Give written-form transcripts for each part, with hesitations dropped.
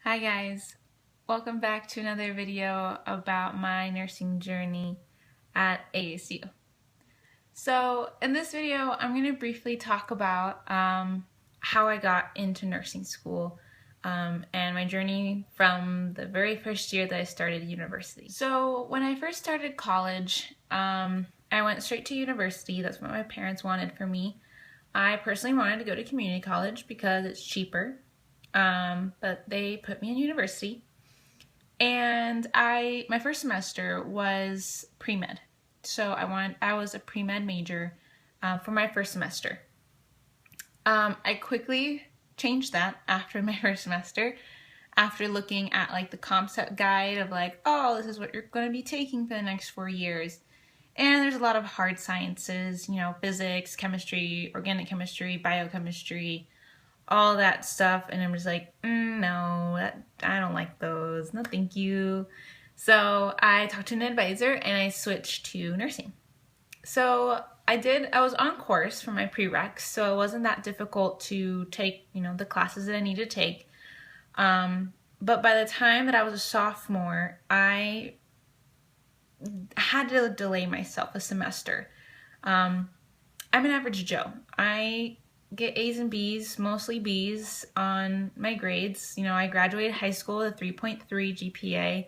Hi guys, welcome back to another video about my nursing journey at ASU. So in this video, I'm going to briefly talk about how I got into nursing school and my journey from the very first year that I started university. So when I first started college, I went straight to university. That's what my parents wanted for me. I personally wanted to go to community college because it's cheaper. But they put me in university, and my first semester was pre-med. So I was a pre-med major for my first semester. I quickly changed that after my first semester, after looking at like the concept guide of like, oh, this is what you're going to be taking for the next 4 years. And there's a lot of hard sciences, physics, chemistry, organic chemistry, biochemistry, all that stuff, and I'm just like, no, I don't like those, no thank you. So I talked to an advisor and I switched to nursing. So I was on course for my prereqs, so it wasn't that difficult to take, the classes that I needed to take. But by the time that I was a sophomore, I had to delay myself a semester. I'm an average Joe. I get A's and B's, mostly B's on my grades. I graduated high school with a 3.3 GPA.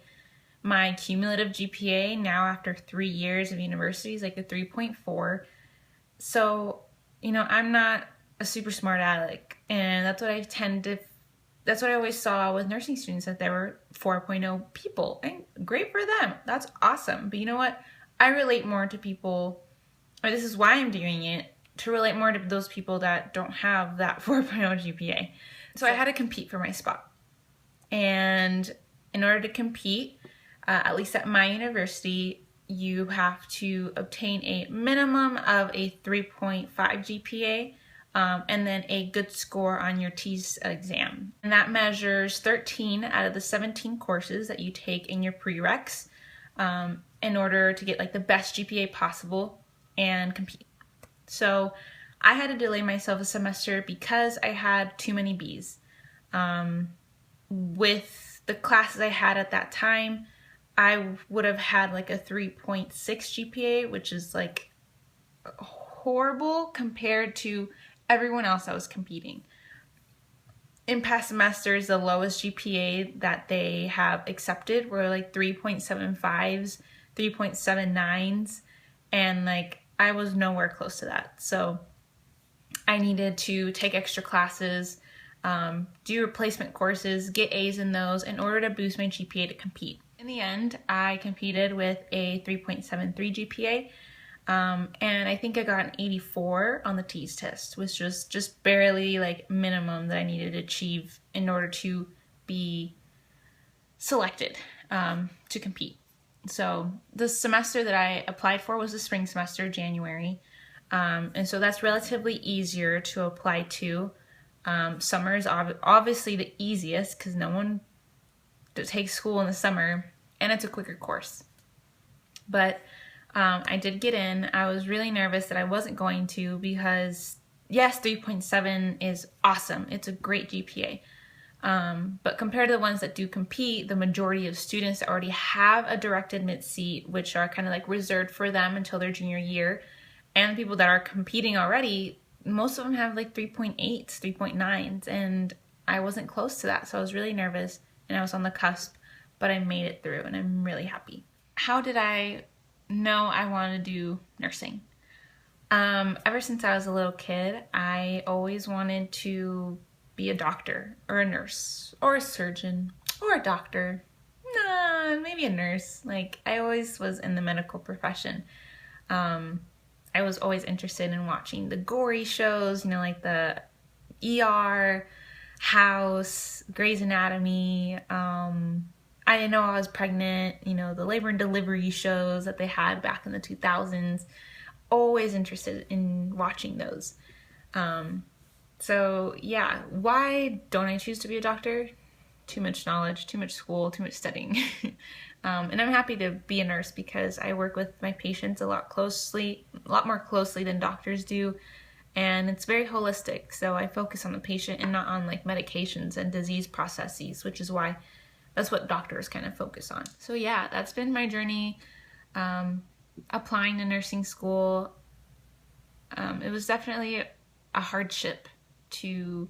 My cumulative GPA now after 3 years of university is like a 3.4. So, I'm not a super smart aleck, and that's what I always saw with nursing students, that there were 4.0 people, and great for them. That's awesome. But you know what? I relate more to people, or this is why I'm doing it, to relate more to those people that don't have that 4.0 GPA. So I had to compete for my spot. And in order to compete, at least at my university, you have to obtain a minimum of a 3.5 GPA and then a good score on your TEAS exam. And that measures 13 out of the 17 courses that you take in your prereqs in order to get like the best GPA possible and compete. So I had to delay myself a semester because I had too many B's. With the classes I had at that time, I would have had like a 3.6 GPA, which is like horrible compared to everyone else that was competing. In past semesters, the lowest GPA that they have accepted were like 3.75s, 3.79s, and like I was nowhere close to that. So I needed to take extra classes, do replacement courses, get A's in those in order to boost my GPA to compete. In the end, I competed with a 3.73 GPA, and I think I got an 84 on the TEAS test, which was just barely like minimum that I needed to achieve in order to be selected to compete. So the semester that I applied for was the spring semester, January. And so that's relatively easier to apply to. Summer is obviously the easiest because no one takes school in the summer, and it's a quicker course. But I did get in. I was really nervous that I wasn't going to because, yes, 3.7 is awesome. It's a great GPA. But compared to the ones that do compete, the majority of students already have a direct admit seat, which are kind of like reserved for them until their junior year. And people that are competing already, most of them have like 3.8s, 3.9s, and I wasn't close to that. So I was really nervous and I was on the cusp, but I made it through and I'm really happy. How did I know I wanted to do nursing? Ever since I was a little kid, I always wanted to be a doctor or a nurse or a surgeon or a doctor. Nah, maybe a nurse. Like, I always was in the medical profession. I was always interested in watching the gory shows, like the ER, House, Grey's Anatomy. I didn't know I was pregnant, the labor and delivery shows that they had back in the 2000s. Always interested in watching those. So yeah, why don't I choose to be a doctor? Too much knowledge, too much school, too much studying. And I'm happy to be a nurse because I work with my patients a lot more closely than doctors do. and it's very holistic. So I focus on the patient and not on like medications and disease processes, which is why that's what doctors kind of focus on. So yeah, that's been my journey applying to nursing school. It was definitely a hardship to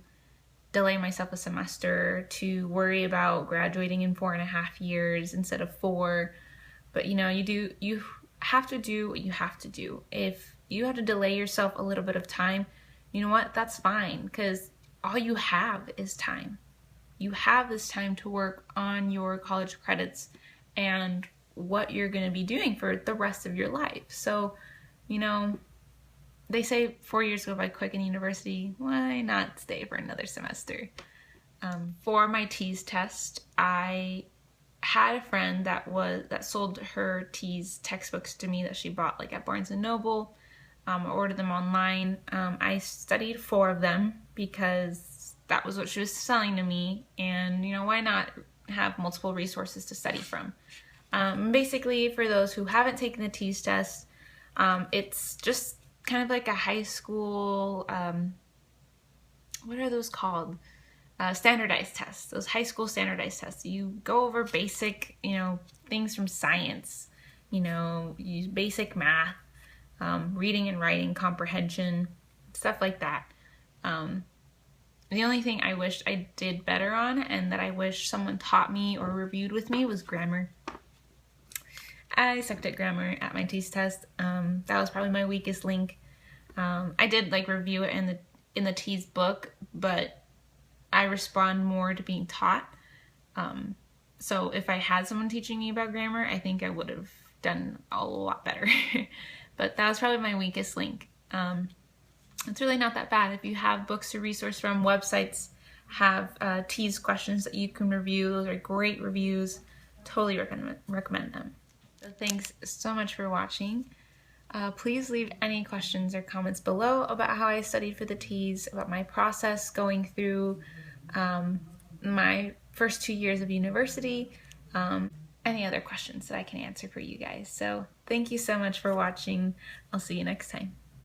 delay myself a semester, to worry about graduating in 4.5 years instead of 4. But you have to do what you have to do. If you have to delay yourself a little bit of time, you know what? That's fine, because all you have is time. You have this time to work on your college credits and what you're going to be doing for the rest of your life. So, they say 4 years go by quick in university. Why not stay for another semester? For my TEAS test, I had a friend that sold her TEAS textbooks to me that she bought like at Barnes & Noble. I ordered them online. I studied 4 of them because that was what she was selling to me, and why not have multiple resources to study from? Basically, for those who haven't taken the TEAS test, it's just kind of like a high school, what are those called? Standardized tests, those high school standardized tests. You go over basic, things from science, use basic math, reading and writing comprehension, stuff like that. The only thing I wished I did better on, and that I wish someone taught me or reviewed with me, was grammar. I sucked at grammar at my TEAS test. That was probably my weakest link. I did review it in the TEAS book, but I respond more to being taught. So if I had someone teaching me about grammar, I think I would have done a lot better. But that was probably my weakest link. It's really not that bad. If you have books to resource from, websites have TEAS questions that you can review. Those are great reviews. Totally recommend them. So thanks so much for watching. Please leave any questions or comments below about how I studied for the TEAS, about my process going through my first 2 years of university, any other questions that I can answer for you guys. So thank you so much for watching. I'll see you next time.